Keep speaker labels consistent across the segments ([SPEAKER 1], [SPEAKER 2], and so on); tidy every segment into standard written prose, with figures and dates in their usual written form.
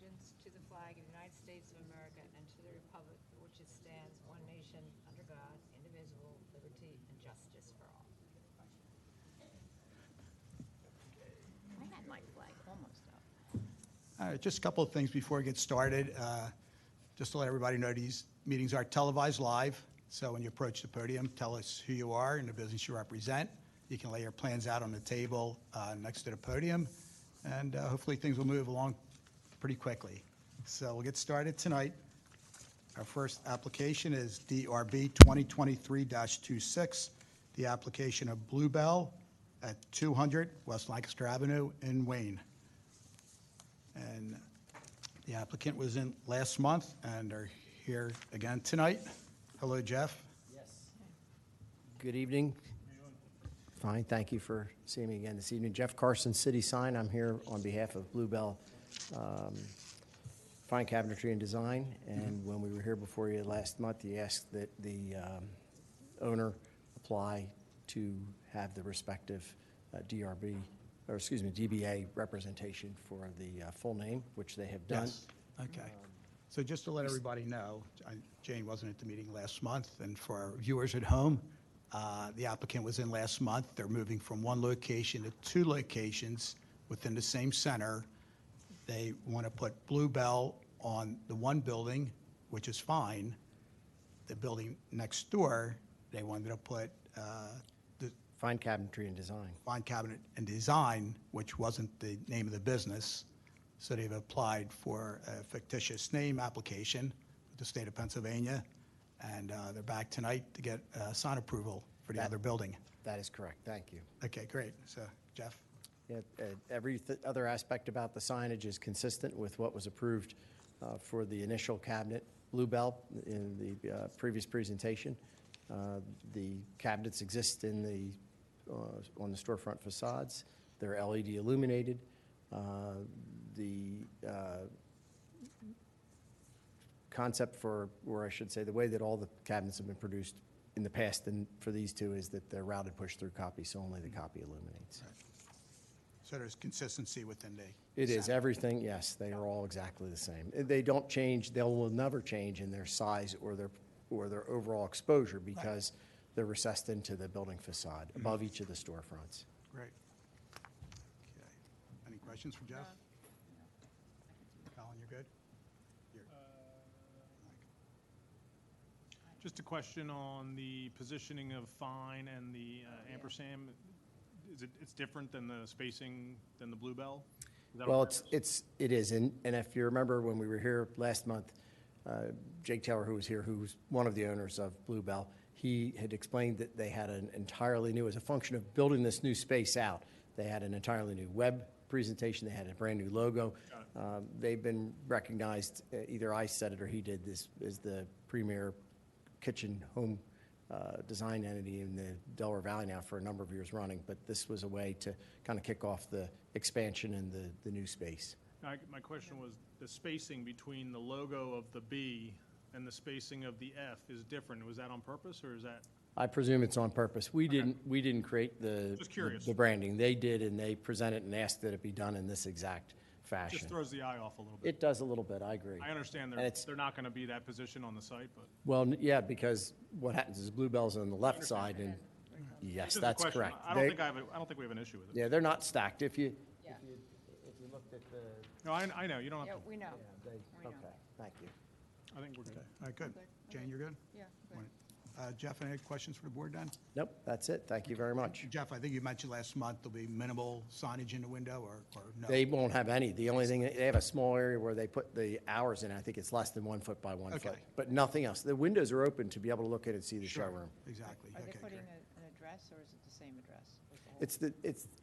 [SPEAKER 1] allegiance to the flag of the United States of America and to the republic for which it stands, one nation, under God, indivisible, liberty and justice for all. I had my flag almost up.
[SPEAKER 2] All right, just a couple of things before we get started. Just to let everybody know, these meetings are televised live, so when you approach the podium, tell us who you are and the business you represent. You can lay your plans out on the table next to the podium, and hopefully things will move along pretty quickly. So we'll get started tonight. Our first application is DRB 2023-26, the application of Bluebell at 200 West Lancaster Avenue in Wayne. And the applicant was in last month and are here again tonight. Hello, Jeff.
[SPEAKER 3] Yes. Good evening. Fine, thank you for seeing me again this evening. Jeff Carson, City Sign. I'm here on behalf of Bluebell Fine Cabinetry and Design. And when we were here before you last month, you asked that the owner apply to have the respective DBA representation for the full name, which they have done.
[SPEAKER 2] Yes. Okay. So just to let everybody know, Jane wasn't at the meeting last month, and for our viewers at home, the applicant was in last month. They're moving from one location to two locations within the same center. They want to put Bluebell on the one building, which is fine. The building next door, they wanted to put the
[SPEAKER 3] Fine Cabinetry and Design.
[SPEAKER 2] Fine Cabinet and Design, which wasn't the name of the business. So they've applied for a fictitious name application with the state of Pennsylvania, and they're back tonight to get sign approval for the other building.
[SPEAKER 3] That is correct. Thank you.
[SPEAKER 2] Okay, great. So, Jeff?
[SPEAKER 3] Yeah, every other aspect about the signage is consistent with what was approved for the initial cabinet Bluebell in the previous presentation. The cabinets exist in the on the storefront facades. They're LED illuminated. The concept for, or I should say, the way that all the cabinets have been produced in the past and for these two is that they're routed push-through copy, so only the copy illuminates.
[SPEAKER 2] Right. So there's consistency within the
[SPEAKER 3] It is
[SPEAKER 2] set.
[SPEAKER 3] everything, yes, they are all exactly the same. They don't change, they will never change in their size or their overall exposure because they're recessed into the building facade above each of the storefronts.
[SPEAKER 2] Great. Okay. Any questions for Jeff? Colin, you're good?
[SPEAKER 4] Just a question on the positioning of fine and the ampersand. It's different than the spacing than the Bluebell? Is that on
[SPEAKER 3] Well,
[SPEAKER 4] purpose?
[SPEAKER 3] it is, and if you remember when we were here last month, Jake Taylor, who was here, who's one of the owners of Bluebell, he had explained that they had an entirely new, as a function of building this new space out, they had an entirely new web presentation, they had a brand new logo. They've been recognized, either I said it or he did, this as the premier kitchen home design entity in the Delaware Valley now for a number of years running, but this was a way to kind of kick off the expansion and the new space.
[SPEAKER 4] My question was, the spacing between the logo of the B and the spacing of the F is different. Was that on purpose, or is that?
[SPEAKER 3] I presume it's on purpose. We didn't create
[SPEAKER 4] Just curious.
[SPEAKER 3] the branding. They did, and they presented and asked that it be done in this exact fashion.
[SPEAKER 4] Just throws the eye off a little bit.
[SPEAKER 3] It does a little bit, I agree.
[SPEAKER 4] I understand
[SPEAKER 3] And it's-
[SPEAKER 4] they're not going to be that position on the site, but.
[SPEAKER 3] Well, yeah, because what happens is Bluebell's on the left side, and yes,
[SPEAKER 4] It's just a
[SPEAKER 3] that's
[SPEAKER 4] question.
[SPEAKER 3] correct.
[SPEAKER 4] I don't think we have an issue with it.
[SPEAKER 3] Yeah, they're not stacked. If you
[SPEAKER 1] Yeah.
[SPEAKER 3] looked at the.
[SPEAKER 4] No, I know, you don't
[SPEAKER 1] Yeah,
[SPEAKER 4] have to.
[SPEAKER 1] we know.
[SPEAKER 3] They,
[SPEAKER 1] We know.
[SPEAKER 3] okay, thank you.
[SPEAKER 4] I think we're good.
[SPEAKER 2] Okay. All right, good.
[SPEAKER 1] Good.
[SPEAKER 2] Jane, you're good?
[SPEAKER 1] Yeah, good.
[SPEAKER 2] All right. Jeff, any questions for the board then?
[SPEAKER 3] Nope, that's it. Thank you very much.
[SPEAKER 2] Jeff, I think you mentioned last month there'll be minimal signage in the window or no?
[SPEAKER 3] They won't have any. The only thing, they have a small area where they put the hours in. I think it's less than 1 foot by 1 foot.
[SPEAKER 2] Okay.
[SPEAKER 3] But nothing else. The windows are open to be able to look in and see the
[SPEAKER 2] Sure.
[SPEAKER 3] showroom.
[SPEAKER 2] Exactly.
[SPEAKER 1] Are they
[SPEAKER 2] Okay,
[SPEAKER 1] putting
[SPEAKER 2] great.
[SPEAKER 1] an address, or is it the same address? With the whole-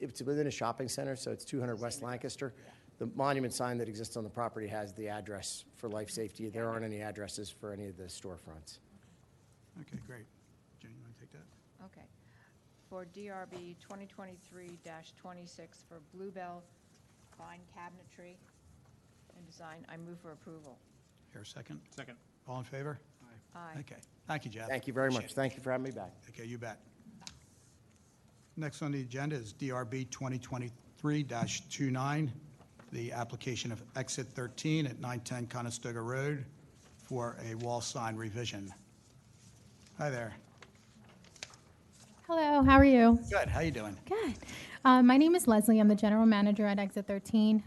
[SPEAKER 3] It's within a shopping center, so it's 200 West Lancaster. The monument sign that exists on the property has the address for life safety. There aren't any addresses for any of the storefronts.
[SPEAKER 2] Okay, great. Jane, you want to take that?
[SPEAKER 1] Okay. For DRB 2023-26 for Bluebell Fine Cabinetry and Design, I move for approval.
[SPEAKER 2] Here, a second?
[SPEAKER 4] Second.
[SPEAKER 2] All in favor?
[SPEAKER 1] Aye.
[SPEAKER 2] Okay. Thank you, Jeff.
[SPEAKER 3] Thank you very much.
[SPEAKER 2] Appreciate
[SPEAKER 3] Thank you for having me back.
[SPEAKER 2] it. Okay, you bet. Next on the agenda is DRB 2023-29, the application of Exit 13 at 910 Conestoga Road for a wall sign revision. Hi there.
[SPEAKER 5] Hello, how are you?
[SPEAKER 2] Good, how you doing?
[SPEAKER 5] Good. My name is Leslie. I'm the general manager at Exit 13.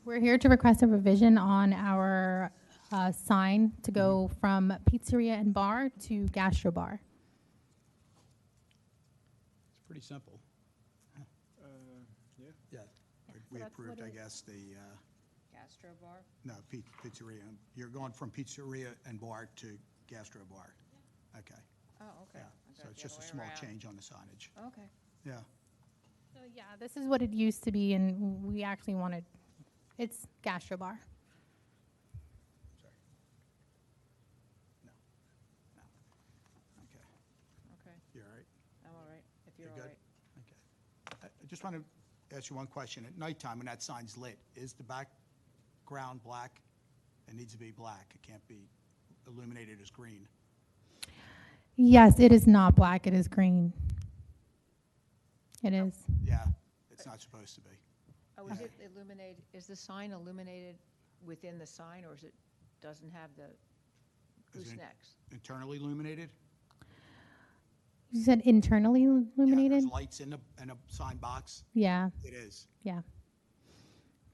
[SPEAKER 5] We're here to request a revision on our sign to go from pizzeria and bar to gastro bar.
[SPEAKER 2] It's pretty simple.
[SPEAKER 4] Yeah.
[SPEAKER 2] Yeah. We
[SPEAKER 5] that's
[SPEAKER 2] approved,
[SPEAKER 5] what
[SPEAKER 2] I
[SPEAKER 5] it-
[SPEAKER 2] guess, the,
[SPEAKER 1] Gastro bar?
[SPEAKER 2] no, pizzeria. You're going from pizzeria and bar to gastro bar. Okay,
[SPEAKER 1] Oh, okay.
[SPEAKER 2] yeah.
[SPEAKER 1] I
[SPEAKER 2] So
[SPEAKER 1] got it
[SPEAKER 2] it's
[SPEAKER 1] the
[SPEAKER 2] just a
[SPEAKER 1] other way
[SPEAKER 2] small
[SPEAKER 1] around.
[SPEAKER 2] change on the signage.
[SPEAKER 1] Okay.
[SPEAKER 2] Yeah.
[SPEAKER 5] So yeah, this is what it used to be, and we actually wanted, it's gastro bar.
[SPEAKER 2] Sorry. No. No. Okay.
[SPEAKER 1] Okay.
[SPEAKER 2] You all right?
[SPEAKER 1] I'm all right, if you're
[SPEAKER 2] You're
[SPEAKER 1] all
[SPEAKER 2] good?
[SPEAKER 1] right.
[SPEAKER 2] Okay. I just want to ask you one question. At nighttime, when that sign's lit, is the background black? It needs to be black. It can't be illuminated as green.
[SPEAKER 5] Yes, it is not black, it is green. It is.
[SPEAKER 2] Yeah, it's not supposed to be.
[SPEAKER 1] Oh, is it illuminated, is the sign illuminated within the sign, or is it, doesn't have the
[SPEAKER 2] Is it
[SPEAKER 1] goosenecks?
[SPEAKER 2] internally illuminated?
[SPEAKER 5] You said internally
[SPEAKER 2] Yeah,
[SPEAKER 5] illuminated?
[SPEAKER 2] there's lights in a sign box.
[SPEAKER 5] Yeah,
[SPEAKER 2] It is.
[SPEAKER 5] yeah.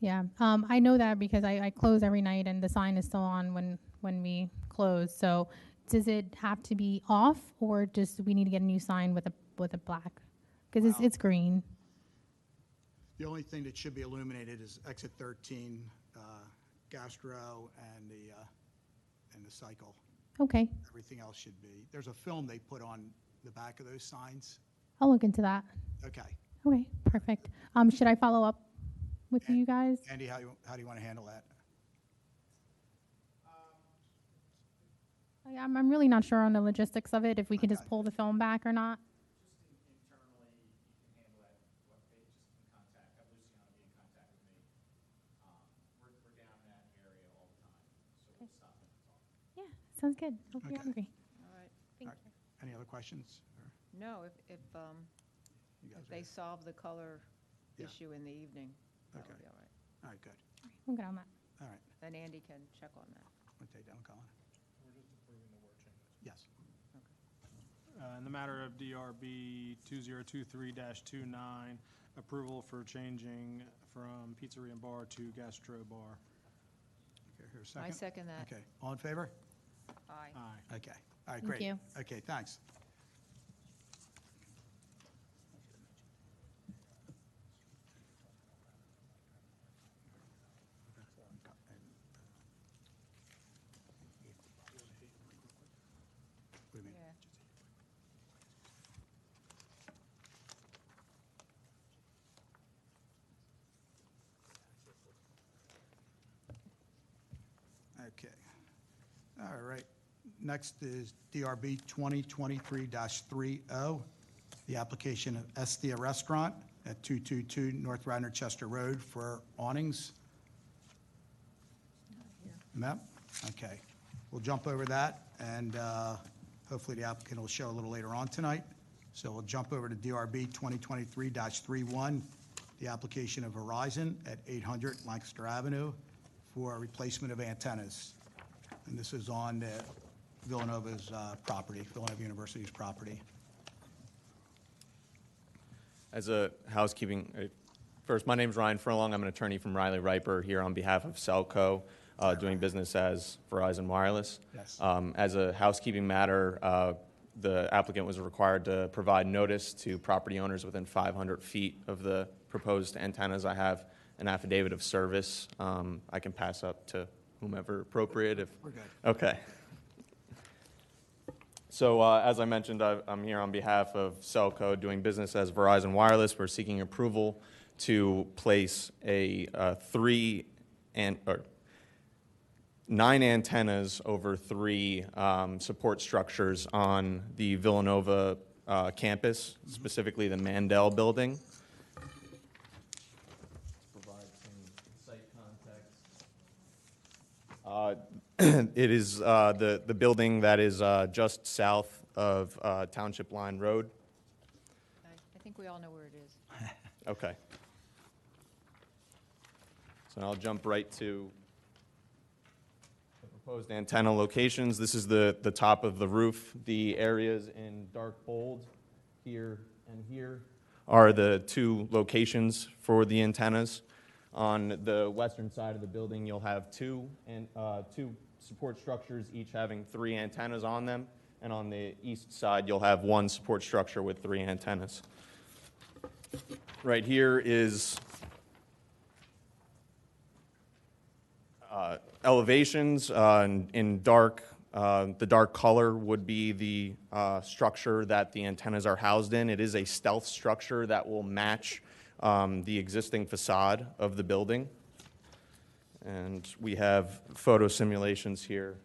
[SPEAKER 5] Yeah, I know that because I close every night and the sign is still on when we close. So does it have to be off, or just we need to get a new sign with a black? Because
[SPEAKER 2] Wow.
[SPEAKER 5] it's green.
[SPEAKER 2] The only thing that should be illuminated is exit 13, gastro, and the cycle.
[SPEAKER 5] Okay,
[SPEAKER 2] Everything else should be. There's a film they put on the back of those signs.
[SPEAKER 5] I'll look into that.
[SPEAKER 2] Okay.
[SPEAKER 5] Okay, perfect. Should I follow up with you guys?
[SPEAKER 2] Andy, how do you want to handle that?
[SPEAKER 5] I'm really not sure on the logistics of it, if we can just
[SPEAKER 2] Okay.
[SPEAKER 5] pull the film back or not.
[SPEAKER 6] Internally, you can handle that, just in contact, have Luciano be in contact with me. We're down in that area all the time, so we'll stop in and talk.
[SPEAKER 5] Yeah, sounds good. Hope you're
[SPEAKER 2] Okay.
[SPEAKER 5] hungry.
[SPEAKER 1] All right.
[SPEAKER 5] Thank
[SPEAKER 2] All right.
[SPEAKER 5] you.
[SPEAKER 2] Any other questions? Or
[SPEAKER 1] No,
[SPEAKER 2] you guys
[SPEAKER 1] if they
[SPEAKER 2] are-
[SPEAKER 1] solve the color
[SPEAKER 2] Yeah.
[SPEAKER 1] issue in the evening, that would
[SPEAKER 2] Okay.
[SPEAKER 1] be all right.
[SPEAKER 2] All right, good.
[SPEAKER 5] We'll get on that.
[SPEAKER 2] All right.
[SPEAKER 1] Then Andy can check on that.
[SPEAKER 2] Want to take down, Colin?
[SPEAKER 4] We're just approving the word changes.
[SPEAKER 2] Yes.
[SPEAKER 4] In the matter of DRB 2023-29, approval for changing from pizzeria and bar to gastro bar.
[SPEAKER 2] Okay, here a
[SPEAKER 1] I
[SPEAKER 2] second.
[SPEAKER 1] second that.
[SPEAKER 2] Okay, all in favor?
[SPEAKER 1] Aye.
[SPEAKER 4] Aye.
[SPEAKER 2] Okay, all right,
[SPEAKER 5] Thank
[SPEAKER 2] great.
[SPEAKER 5] you.
[SPEAKER 2] Okay, thanks. What do you mean?
[SPEAKER 1] Yeah.
[SPEAKER 2] Okay. All right. Next is DRB 2023-30, the application of Estia Restaurant at 222 North Radnor Chester Road for awnings. Map? Okay. We'll jump over that, and hopefully the applicant will show a little later on tonight. So we'll jump over to DRB 2023-31, the application of Verizon at 800 Lancaster Avenue for replacement of antennas. And this is on Villanova's property, Villanova University's property.
[SPEAKER 7] As a housekeeping, first, my name's Ryan Furlong. I'm an attorney from Riley Riper here on behalf of Celco, doing business as Verizon Wireless.
[SPEAKER 2] Yes.
[SPEAKER 7] As a housekeeping matter, the applicant was required to provide notice to property owners within 500 feet of the proposed antennas. I have an affidavit of service. I can pass up to whomever appropriate if.
[SPEAKER 2] We're good.
[SPEAKER 7] Okay. So as I mentioned, I'm here on behalf of Celco, doing business as Verizon Wireless. We're seeking approval to place a 9 antennas over 3 support structures on the Villanova campus, specifically the Mandel building. Provide some site context. It is the building that is just south of Township Line Road.
[SPEAKER 1] I think we all know where it is.
[SPEAKER 7] Okay. So I'll jump right to the proposed antenna locations. This is the top of the roof. The areas in dark bold here and here are the two locations for the antennas. On the western side of the building, you'll have two support structures, each having 3 antennas on them. And on the east side, you'll have 1 support structure with 3 antennas. Right here is elevations. In dark, the dark color would be the structure that the antennas are housed in. It is a stealth structure that will match the existing facade of the building. And we have photo simulations here.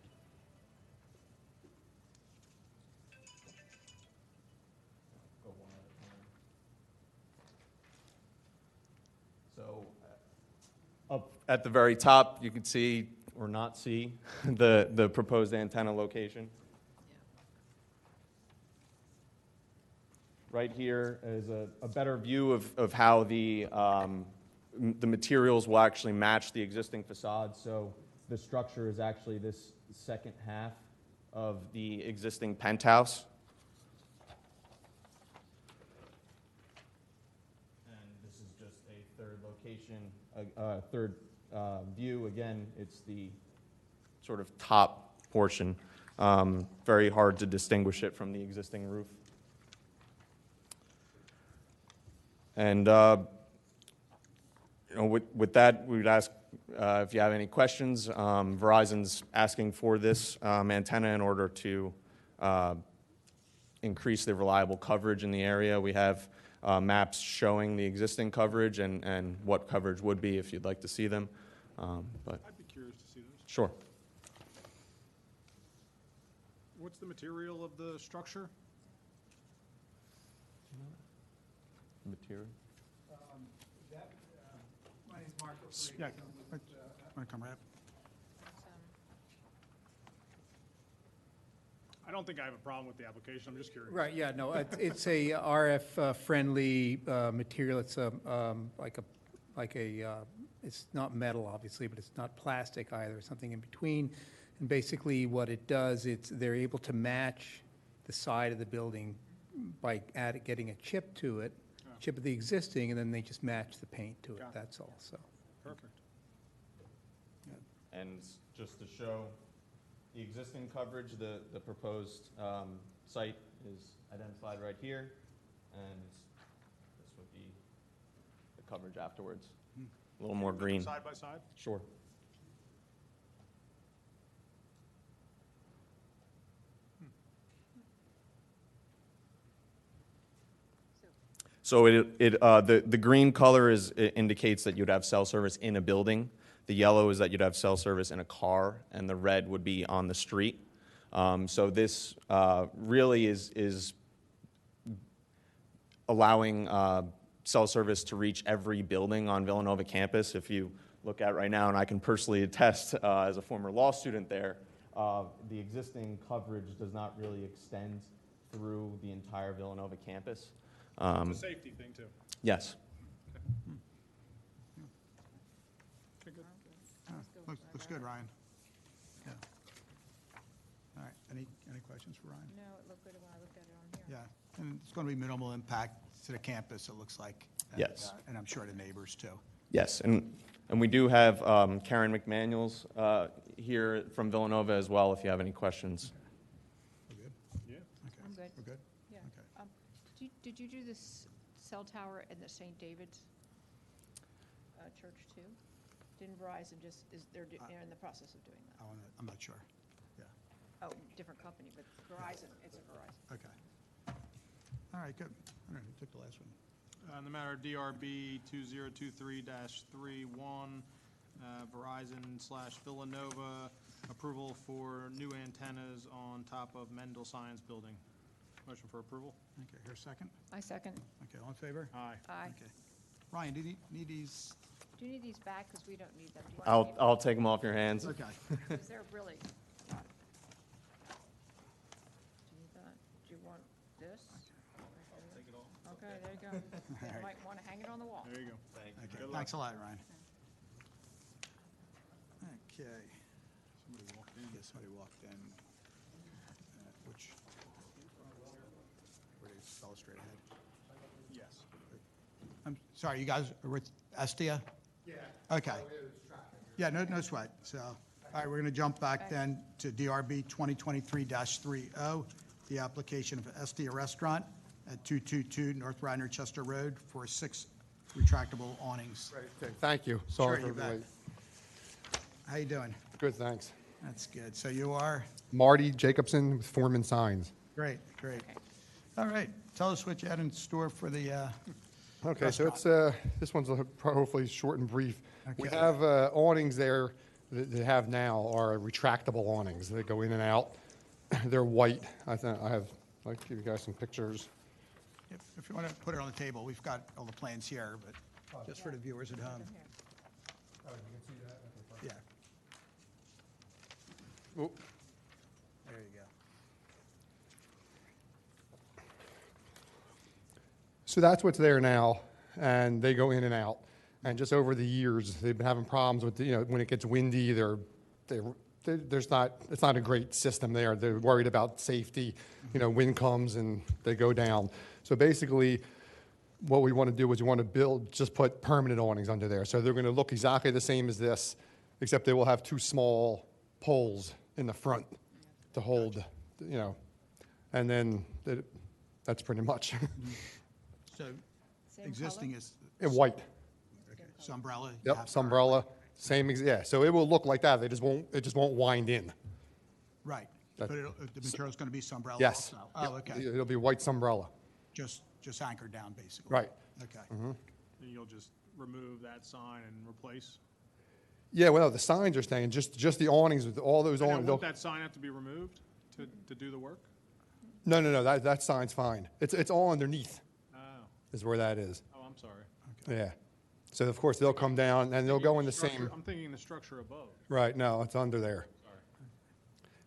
[SPEAKER 7] So up at the very top, you can see or not see the proposed antenna location. Right here is a better view of how the materials will actually match the existing facade. So the structure is actually this second half of the existing penthouse. And this is just a third location, third view. Again, it's the sort of top portion. Very hard to distinguish it from the existing roof. And with that, we would ask if you have any questions. Verizon's asking for this antenna in order to increase the reliable coverage in the area. We have maps showing the existing coverage and what coverage would be if you'd like to see them. But
[SPEAKER 4] I'd be curious to see those.
[SPEAKER 7] sure.
[SPEAKER 4] What's the material of the structure?
[SPEAKER 7] Material.
[SPEAKER 2] My name's Mark. Yeah, want to come right up?
[SPEAKER 4] I don't think I have a problem with the application. I'm just curious.
[SPEAKER 8] Right, yeah, no, it's a RF-friendly material. It's it's not metal, obviously, but it's not plastic either, it's something in between. And basically what it does, they're able to match the side of the building by getting a chip to it, chip of the existing, and then they just match the paint to it,
[SPEAKER 4] Got it.
[SPEAKER 8] that's all, so.
[SPEAKER 4] Perfect.
[SPEAKER 7] And just to show the existing coverage, the proposed site is identified right here, and this would be the coverage afterwards. A little more green.
[SPEAKER 4] Side by side?
[SPEAKER 7] Sure. So the green color indicates that you'd have cell service in a building. The yellow is that you'd have cell service in a car, and the red would be on the street. So this really is allowing cell service to reach every building on Villanova campus. If you look at right now, and I can personally attest as a former law student there, the existing coverage does not really extend through the entire Villanova campus.
[SPEAKER 4] It's a safety thing, too.
[SPEAKER 7] Yes.
[SPEAKER 4] Okay, good.
[SPEAKER 2] Looks good, Ryan. Yeah. All right, any questions for Ryan?
[SPEAKER 1] No, it looked good when I looked at it on here.
[SPEAKER 2] Yeah, and it's going to be minimal impact to the campus, it looks like. And,
[SPEAKER 7] Yes.
[SPEAKER 2] And I'm sure the neighbors, too.
[SPEAKER 7] Yes, and we do have Karen McManuels here from Villanova as well, if you have any questions.
[SPEAKER 2] We're good?
[SPEAKER 4] Yeah.
[SPEAKER 2] Okay.
[SPEAKER 1] I'm good.
[SPEAKER 2] We're good?
[SPEAKER 1] Yeah.
[SPEAKER 2] Okay.
[SPEAKER 1] Did you do this cell tower in the St. David's church too? Didn't Verizon they're in the process of doing that?
[SPEAKER 2] I'm not sure. Yeah,
[SPEAKER 1] Oh, different company, but Verizon, it's a Verizon.
[SPEAKER 2] okay. All right, good. All right, who took the last one?
[SPEAKER 4] In the matter of DRB 2023-31, Verizon/Villanova, approval for new antennas on top of Mendel Science Building. Motion for approval?
[SPEAKER 2] Okay, here a second.
[SPEAKER 1] I second.
[SPEAKER 2] Okay, all in favor?
[SPEAKER 4] Aye.
[SPEAKER 1] Aye.
[SPEAKER 2] Okay. Ryan, do you need these?
[SPEAKER 1] Do you need these back? Because we don't need them. Do you want to
[SPEAKER 7] I'll take them off your hands.
[SPEAKER 2] Okay.
[SPEAKER 1] Because they're really. Do you need that? Do you want this? I'll take it all. Okay, there you go. You might want to hang it on the wall.
[SPEAKER 4] There you go.
[SPEAKER 2] Okay, thanks a lot, Ryan. Okay. Somebody walked in. Yeah, somebody walked in. Which? Where they fell straight ahead.
[SPEAKER 4] Yes.
[SPEAKER 2] I'm sorry, you guys are with Estia? Yeah. Okay. Yeah, no sweat. So, all right, we're going to jump back then to DRB 2023-30, the application of Estia Restaurant at 222 North Radnor Chester Road for 6 retractable awnings.
[SPEAKER 9] Right, okay, thank you. Sorry
[SPEAKER 2] Sure,
[SPEAKER 9] for
[SPEAKER 2] you
[SPEAKER 9] the
[SPEAKER 2] bet.
[SPEAKER 9] late.
[SPEAKER 2] How you doing?
[SPEAKER 9] Good, thanks.
[SPEAKER 2] That's good. So you are?
[SPEAKER 9] Marty Jacobson with Foreman Signs.
[SPEAKER 2] Great, great. All right, tell us what you had in store for the,
[SPEAKER 9] Okay, so it's, this one's hopefully short and brief. We
[SPEAKER 2] Okay.
[SPEAKER 9] have awnings there that they have now are retractable awnings. They go in and out. They're white. I can give you guys some pictures.
[SPEAKER 2] if you want to put it on the table, we've got all the plans here, but just for the viewers at home. Yeah.
[SPEAKER 9] Oh,
[SPEAKER 2] There you go.
[SPEAKER 9] so that's what's there now, and they go in and out. And just over the years, they've been having problems with, when it gets windy, it's not a great system there. They're worried about safety. Wind comes and they go down. So basically, what we want to do is we want to just put permanent awnings under there. So they're going to look exactly the same as this, except they will have 2 small poles in the front to hold, and then that's pretty much.
[SPEAKER 2] So
[SPEAKER 1] Same
[SPEAKER 2] existing
[SPEAKER 1] color?
[SPEAKER 2] is
[SPEAKER 9] And white.
[SPEAKER 2] okay, umbrella. you
[SPEAKER 9] Yep,
[SPEAKER 2] have
[SPEAKER 9] umbrella, yeah. So it will look like that. It just won't wind in.
[SPEAKER 2] Right,
[SPEAKER 9] That-
[SPEAKER 2] but the material's going to be umbrella
[SPEAKER 9] Yes.
[SPEAKER 2] also? Oh, okay,
[SPEAKER 9] It'll be white umbrella.
[SPEAKER 2] just anchored down, basically?
[SPEAKER 9] Right.
[SPEAKER 2] Okay,
[SPEAKER 4] And you'll just remove that sign and replace?
[SPEAKER 9] Yeah, well, the signs are staying, just the awnings with all those
[SPEAKER 4] And
[SPEAKER 9] awnings.
[SPEAKER 4] won't that sign have to be removed to do the work?
[SPEAKER 9] No, that sign's fine. It's all underneath
[SPEAKER 4] Oh,
[SPEAKER 9] is where that is.
[SPEAKER 4] oh, I'm sorry.
[SPEAKER 9] Yeah. So of course, they'll come down and they'll go in the same,
[SPEAKER 4] I'm thinking the structure above.
[SPEAKER 9] right, no, it's under there.
[SPEAKER 4] Sorry.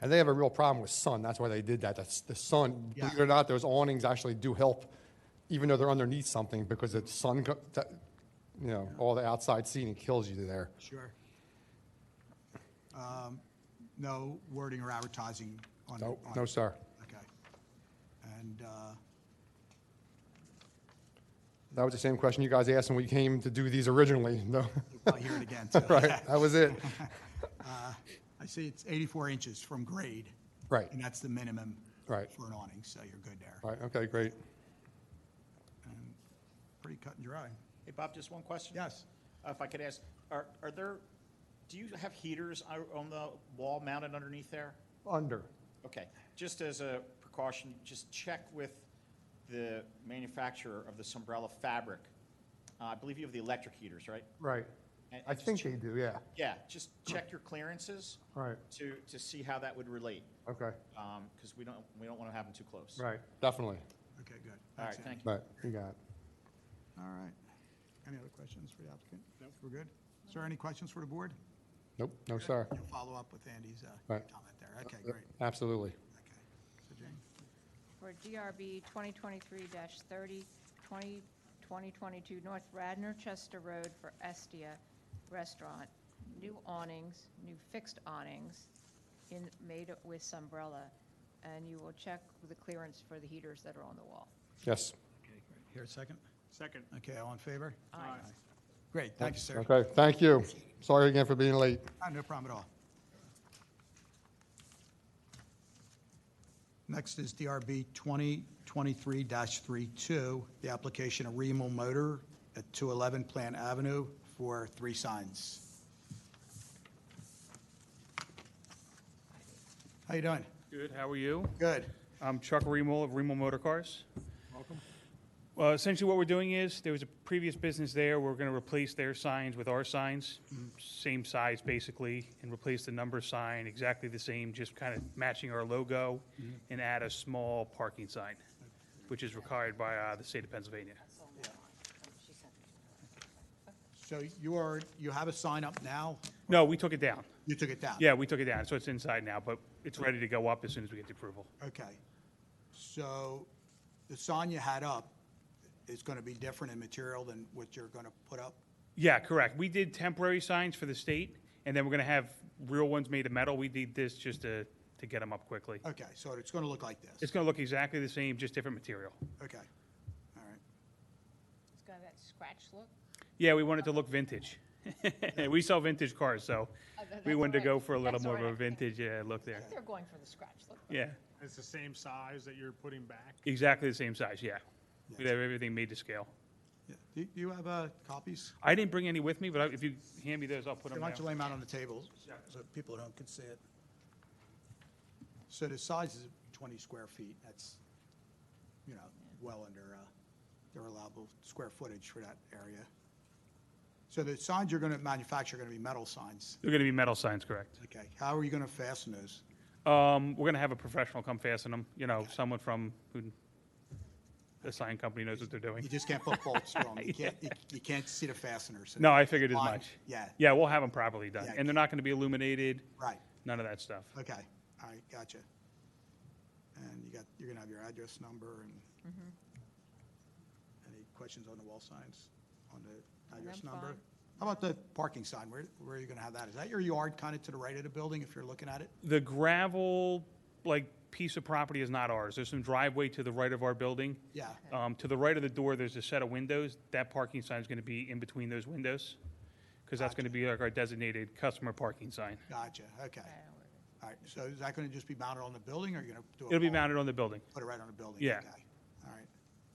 [SPEAKER 9] And they have a real problem with sun. That's why they did that. That's the sun.
[SPEAKER 2] Yeah.
[SPEAKER 9] Believe it or not, those awnings actually do help, even though they're underneath something, because the sun, all the outside seating kills you there.
[SPEAKER 2] sure. No wording or advertising on?
[SPEAKER 9] No, sir.
[SPEAKER 2] Okay. And,
[SPEAKER 9] That was the same question you guys asked when we came to do these originally. No.
[SPEAKER 2] I'll hear it again, too.
[SPEAKER 9] Right, that was it.
[SPEAKER 2] I see it's 84 inches from grade.
[SPEAKER 9] Right.
[SPEAKER 2] And that's the minimum.
[SPEAKER 9] Right.
[SPEAKER 2] For an awning, so you're good there.
[SPEAKER 9] Right, okay, great.
[SPEAKER 2] And pretty cut and dry.
[SPEAKER 6] Hey, Bob, just one question?
[SPEAKER 2] Yes.
[SPEAKER 6] If I could ask, do you have heaters on the wall mounted underneath there?
[SPEAKER 9] Under.
[SPEAKER 6] Okay, just as a precaution, just check with the manufacturer of this umbrella fabric. I believe you have the electric heaters, right?
[SPEAKER 9] Right.
[SPEAKER 6] And
[SPEAKER 9] I
[SPEAKER 6] just
[SPEAKER 9] think they do, yeah.
[SPEAKER 6] Yeah, just check your clearances
[SPEAKER 9] Right,
[SPEAKER 6] to see how that would relate,
[SPEAKER 9] okay,
[SPEAKER 6] because we don't want to have them too close.
[SPEAKER 9] right, definitely.
[SPEAKER 2] Okay, good.
[SPEAKER 6] All right,
[SPEAKER 2] Thanks,
[SPEAKER 6] thank
[SPEAKER 2] Andy.
[SPEAKER 6] you.
[SPEAKER 9] Right, you got it.
[SPEAKER 2] All right. Any other questions for the applicant? Nope. We're good? Sir, any questions for the board?
[SPEAKER 9] Nope, no, sir.
[SPEAKER 2] You'll follow up with Andy's
[SPEAKER 9] Right.
[SPEAKER 2] comment there. Okay, great.
[SPEAKER 9] Absolutely.
[SPEAKER 2] Okay. So Jane?
[SPEAKER 1] For DRB 2023-30, 2022 North Radnor Chester Road for Estia Restaurant, new awnings, new fixed awnings made with umbrella, and you will check the clearance for the heaters that are on the wall.
[SPEAKER 9] Yes.
[SPEAKER 2] Okay, great. Here a second?
[SPEAKER 4] Second.
[SPEAKER 2] Okay, all in favor?
[SPEAKER 1] Aye.
[SPEAKER 2] Great, thank you, sir.
[SPEAKER 9] Okay, thank you. Sorry again for being late.
[SPEAKER 2] No problem at all. Next is DRB 2023-32, the application of Remel Motor at 211 Plant Avenue for 3 signs. How you doing?
[SPEAKER 10] Good, how are you?
[SPEAKER 2] Good.
[SPEAKER 10] I'm Chuck Remel of Remel Motor Cars. Welcome. Essentially what we're doing is, there was a previous business there, we're going to replace their signs with our signs, same size basically, and replace the number sign exactly the same, just kind of matching our logo, and add a small parking sign, which is required by the state of Pennsylvania.
[SPEAKER 2] So you have a sign up now?
[SPEAKER 10] No, we took it down.
[SPEAKER 2] You took it down?
[SPEAKER 10] Yeah, we took it down, so it's inside now, but it's ready to go up as soon as we get the approval.
[SPEAKER 2] Okay. So the sign you had up is going to be different in material than what you're going to put up?
[SPEAKER 10] Yeah, correct. We did temporary signs for the state, and then we're going to have real ones made of metal. We need this just to get them up quickly.
[SPEAKER 2] Okay, so it's going to look like this?
[SPEAKER 10] It's going to look exactly the same, just different material.
[SPEAKER 2] Okay, all right.
[SPEAKER 1] It's got that scratch look.
[SPEAKER 10] Yeah, we want it to look vintage. We sell vintage cars, so we
[SPEAKER 1] That's
[SPEAKER 10] wanted to
[SPEAKER 1] all
[SPEAKER 10] go
[SPEAKER 1] right.
[SPEAKER 10] for a little
[SPEAKER 1] That's
[SPEAKER 10] more
[SPEAKER 1] all
[SPEAKER 10] of a
[SPEAKER 1] right.
[SPEAKER 10] vintage look there.
[SPEAKER 1] They're going for the scratch look.
[SPEAKER 10] Yeah,
[SPEAKER 4] It's the same size that you're putting back?
[SPEAKER 10] exactly the same size, yeah. We have everything made to scale.
[SPEAKER 2] Yeah. Do you have copies?
[SPEAKER 10] I didn't bring any with me, but if you hand me those, I'll put
[SPEAKER 2] Why
[SPEAKER 10] them
[SPEAKER 2] don't you
[SPEAKER 10] down.
[SPEAKER 2] lay them out on the table so people at home can see it? So the size is 20 square feet. That's, well under their allowable square footage for that area. So the signs you're going to manufacture are going to be metal signs.
[SPEAKER 10] They're going to be metal signs, correct.
[SPEAKER 2] Okay. How are you going to fasten those?
[SPEAKER 10] We're going to have a professional come fasten them, someone from the sign company knows what they're doing.
[SPEAKER 2] You just can't put bolts through them. You can't see the fasteners.
[SPEAKER 10] No, I figured as
[SPEAKER 2] Line.
[SPEAKER 10] much.
[SPEAKER 2] Yeah.
[SPEAKER 10] Yeah, we'll have them properly done.
[SPEAKER 2] Yeah.
[SPEAKER 10] And they're not going to be illuminated,
[SPEAKER 2] Right.
[SPEAKER 10] none of that stuff.
[SPEAKER 2] Okay. All right. Gotcha. And you're going to have your address number and any questions on the wall signs, on the address
[SPEAKER 1] I'm
[SPEAKER 2] number?
[SPEAKER 1] fine.
[SPEAKER 2] How about the parking sign? Where are you going to have that? Is that your yard kind of to the right of the building if you're looking at it?
[SPEAKER 10] The gravel, piece of property is not ours. There's some driveway to the right of our building.
[SPEAKER 2] Yeah.
[SPEAKER 10] To the right of the door, there's a set of windows. That parking sign is going to be in between those windows, because that's going to be like our designated customer parking sign.
[SPEAKER 2] Gotcha. Okay. All right. So is that going to just be mounted on the building or are you going to do a
[SPEAKER 10] It'll be
[SPEAKER 2] pole?
[SPEAKER 10] mounted on the building.
[SPEAKER 2] Put it right on the building?
[SPEAKER 10] Yeah.
[SPEAKER 2] Okay. All right.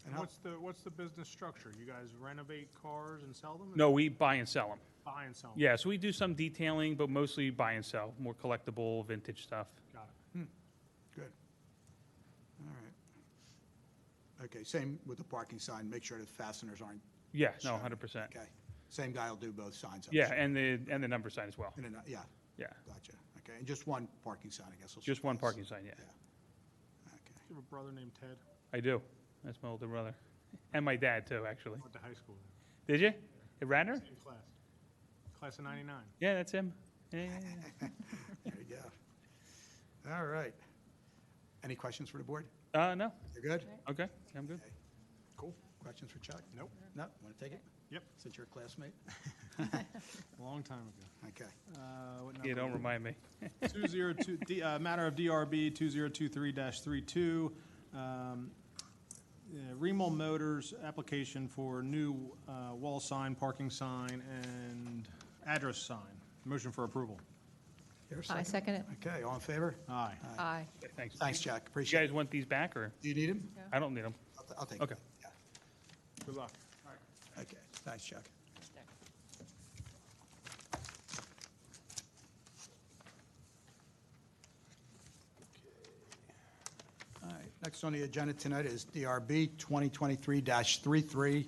[SPEAKER 4] And
[SPEAKER 2] how-
[SPEAKER 4] what's the business structure? You guys renovate cars and sell them?
[SPEAKER 10] No, we buy and sell them.
[SPEAKER 4] Buy and sell them?
[SPEAKER 10] Yeah, so we do some detailing, but mostly buy and sell, more collectible, vintage stuff.
[SPEAKER 4] Got it.
[SPEAKER 2] Good. All right. Okay, same with the parking sign, make sure the fasteners aren't.
[SPEAKER 10] Yeah, no,
[SPEAKER 2] shown.
[SPEAKER 10] 100%.
[SPEAKER 2] Okay. Same guy will do both signs. I'm
[SPEAKER 10] Yeah,
[SPEAKER 2] sure.
[SPEAKER 10] and the number sign as well.
[SPEAKER 2] Yeah,
[SPEAKER 10] Yeah,
[SPEAKER 2] gotcha. Okay, and just one parking sign, I guess. will
[SPEAKER 10] just one
[SPEAKER 2] suffice.
[SPEAKER 10] parking sign, yeah.
[SPEAKER 2] Okay.
[SPEAKER 4] You have a brother named Ted?
[SPEAKER 10] I do. That's my older brother. And my dad, too, actually.
[SPEAKER 4] Went to high school.
[SPEAKER 10] Did you? At Radnor?
[SPEAKER 4] Same class. Class of '99.
[SPEAKER 10] Yeah, that's him. Yeah, yeah, yeah.
[SPEAKER 2] There you go. All right. Any questions for the board?
[SPEAKER 10] No,
[SPEAKER 2] You're good?
[SPEAKER 10] okay, I'm good.
[SPEAKER 2] Cool. Questions for Chuck?
[SPEAKER 4] Nope.
[SPEAKER 2] No? Want to take it?
[SPEAKER 4] Yep.
[SPEAKER 2] Since you're a classmate?
[SPEAKER 4] Long time ago.
[SPEAKER 2] Okay.
[SPEAKER 4] What
[SPEAKER 10] Yeah,
[SPEAKER 4] number?
[SPEAKER 10] don't remind me.
[SPEAKER 4] 202, matter of DRB 2023-32. Remol Motors application for new wall sign, parking sign, and address sign. Motion for approval.
[SPEAKER 2] Here,
[SPEAKER 1] I second it.
[SPEAKER 2] Okay, all in favor?
[SPEAKER 4] Aye.
[SPEAKER 1] Aye.
[SPEAKER 10] Okay, thanks.
[SPEAKER 2] Thanks, Chuck.
[SPEAKER 10] You
[SPEAKER 2] Appreciate it.
[SPEAKER 10] guys want these back, or?
[SPEAKER 2] Do you need him?
[SPEAKER 10] I don't need them.
[SPEAKER 2] I'll take it.
[SPEAKER 10] Okay.
[SPEAKER 2] Yeah.
[SPEAKER 4] Good luck.
[SPEAKER 2] Okay, thanks, Chuck. All right, next on the agenda tonight is DRB 2023-33,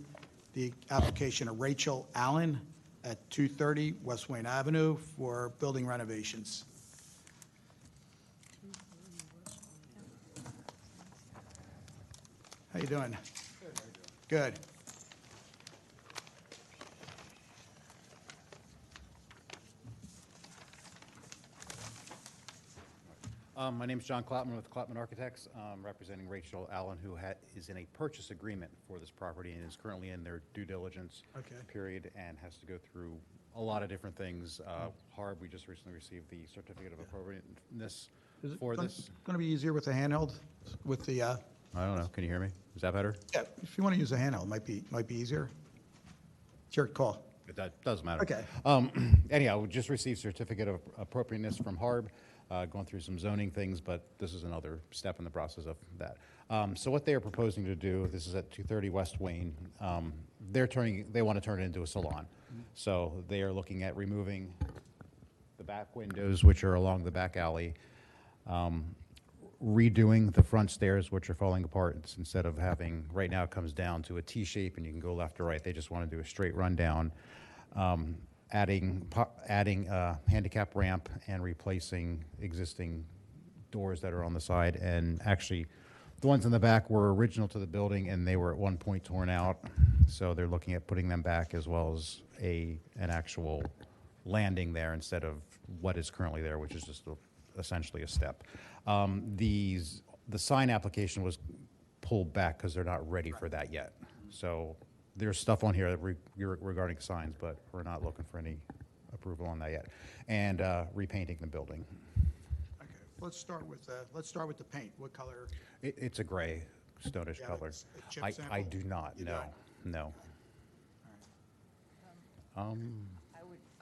[SPEAKER 2] the application of Rachel Allen at 230 West Wayne Avenue for building renovations. How you doing? Good.
[SPEAKER 11] My name is John Klopman with Klopman Architects, representing Rachel Allen, who is in a purchase agreement for this property and is currently in their due diligence
[SPEAKER 2] Okay.
[SPEAKER 11] period and has to go through a lot of different things. HARB, we just recently received the certificate of appropriateness
[SPEAKER 2] Is it
[SPEAKER 11] for
[SPEAKER 2] gonna-
[SPEAKER 11] this.
[SPEAKER 2] Going to be easier with the handheld, with the,
[SPEAKER 11] I don't know, can you hear me? Is that better?
[SPEAKER 2] yeah, if you want to use a handheld, might be easier. It's your call.
[SPEAKER 11] That doesn't matter.
[SPEAKER 2] Okay.
[SPEAKER 11] Anyhow, we just received certificate of appropriateness from HARB, going through some zoning things, but this is another step in the process of that. So what they are proposing to do, this is at 230 West Wayne, they want to turn it into a salon. So they are looking at removing the back windows, which are along the back alley, redoing the front stairs, which are falling apart. Instead of having, right now it comes down to a T shape and you can go left or right. They just want to do a straight run down. Adding a handicap ramp and replacing existing doors that are on the side. And actually, the ones in the back were original to the building and they were at one point torn out. So they're looking at putting them back, as well as an actual landing there instead of what is currently there, which is just essentially a step. The sign application was pulled back because they're not ready for that yet. So there's stuff on here that regarding signs, but we're not looking for any approval on that yet. And repainting the building.
[SPEAKER 2] Okay, let's start with the paint. What color?
[SPEAKER 11] It's a gray, stonish
[SPEAKER 2] Yeah,
[SPEAKER 11] color.
[SPEAKER 2] it's a chip
[SPEAKER 11] I
[SPEAKER 2] sample?
[SPEAKER 11] do not,
[SPEAKER 2] You
[SPEAKER 11] no,
[SPEAKER 2] don't?
[SPEAKER 11] no.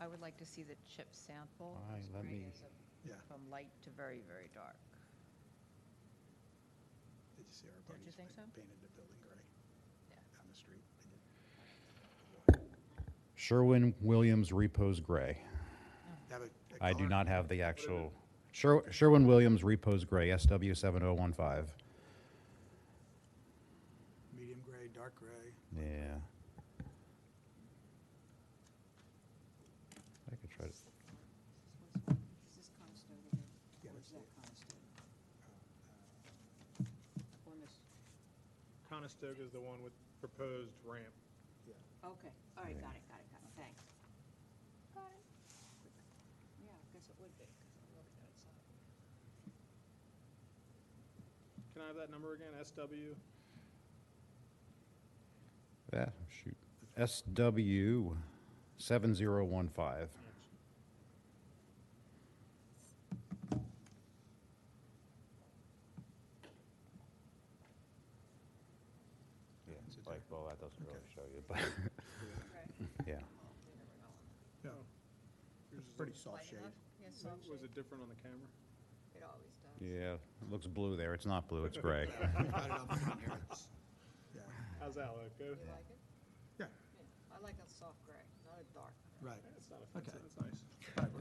[SPEAKER 1] I would like to see the chip sample.
[SPEAKER 11] All right,
[SPEAKER 1] as
[SPEAKER 11] let
[SPEAKER 1] green
[SPEAKER 11] me-
[SPEAKER 1] as a-
[SPEAKER 2] Yeah.
[SPEAKER 1] From light to very, very dark.
[SPEAKER 2] Did you see
[SPEAKER 1] Don't you
[SPEAKER 2] everybody's
[SPEAKER 1] think so?
[SPEAKER 2] painted the building gray
[SPEAKER 1] Yeah.
[SPEAKER 2] down the street? They did.
[SPEAKER 11] Sherwin-Williams Repose Gray.
[SPEAKER 2] They have a
[SPEAKER 11] I do
[SPEAKER 2] color?
[SPEAKER 11] not have the actual, Sherwin-Williams Repose Gray, SW7015.
[SPEAKER 2] Medium gray, dark gray.
[SPEAKER 11] Yeah. I could try to,
[SPEAKER 1] Is this Conestoga here?
[SPEAKER 2] Yeah,
[SPEAKER 1] Or
[SPEAKER 2] that's
[SPEAKER 1] is that
[SPEAKER 2] it.
[SPEAKER 1] Conestoga? On this,
[SPEAKER 4] Conestoga is the one with proposed ramp.
[SPEAKER 1] okay, all right, got it, thanks. Got it. Yeah, I guess it would be, because I'm looking outside.
[SPEAKER 4] Can I have that number again? SW?
[SPEAKER 11] shoot, SW7015. Yeah,
[SPEAKER 2] Is it
[SPEAKER 11] like, well, that doesn't really show you, but, yeah.
[SPEAKER 2] Yeah.
[SPEAKER 4] Yours is
[SPEAKER 2] Pretty
[SPEAKER 4] a-
[SPEAKER 2] soft shade.
[SPEAKER 1] Yes, soft
[SPEAKER 4] Was
[SPEAKER 1] shade.
[SPEAKER 4] it different on the camera?
[SPEAKER 1] It always does.
[SPEAKER 11] Yeah, it looks blue there. It's not blue, it's gray.
[SPEAKER 2] We've got it up on here. Yeah,
[SPEAKER 4] How's that look? Good?
[SPEAKER 1] You like it?
[SPEAKER 2] yeah,
[SPEAKER 1] Yeah, I like a soft gray, not a dark.
[SPEAKER 2] right.
[SPEAKER 4] That's not offensive,
[SPEAKER 2] Okay.
[SPEAKER 4] that's nice.
[SPEAKER 2] All right,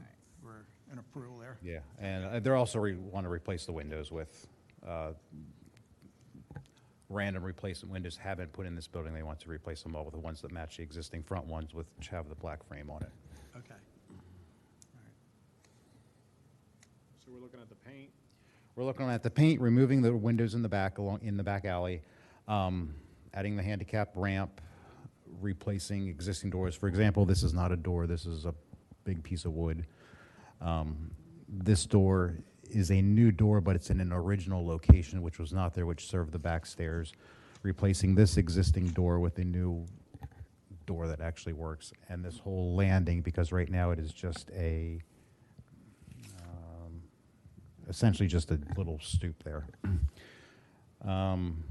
[SPEAKER 2] we're in approval there.
[SPEAKER 11] Yeah, and they're also want to replace the windows with random replacement windows have been put in this building. They want to replace them all with the ones that match the existing front ones, which have the black frame on it.
[SPEAKER 2] Okay. All right.
[SPEAKER 4] So we're looking at the paint.
[SPEAKER 11] We're looking at the paint, removing the windows in the back in the back alley, adding the handicap ramp, replacing existing doors. For example, this is not a door. This is a big piece of wood. This door is a new door, but it's in an original location, which was not there, which served the back stairs. Replacing this existing door with a new door that actually works, and this whole landing, because right now it is just a, essentially just a little stoop there. And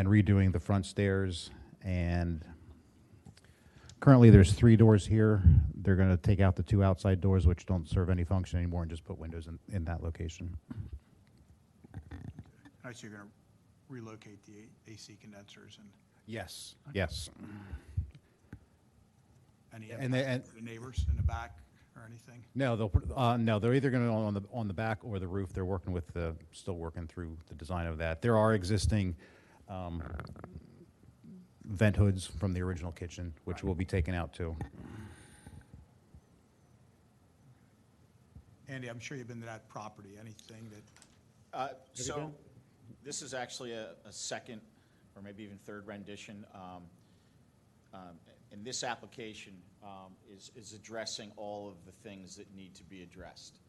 [SPEAKER 11] redoing the front stairs, and currently there's 3 doors here. They're going to take out the 2 outside doors, which don't serve any function anymore, and just put windows in that location.
[SPEAKER 2] All right, so you're going to relocate the AC condensers and
[SPEAKER 11] Yes. Yes.
[SPEAKER 2] any
[SPEAKER 11] And they-
[SPEAKER 2] impact to the neighbors in the back or anything?
[SPEAKER 11] No, they're either going to on the back or the roof. They're working with still working through the design of that. There are existing vent hoods from the original kitchen, which will be taken out too.
[SPEAKER 2] Andy, I'm sure you've been to that property. Anything that,
[SPEAKER 6] So, this is actually a second, or maybe even third rendition. And this application is addressing all of the things that need to be addressed.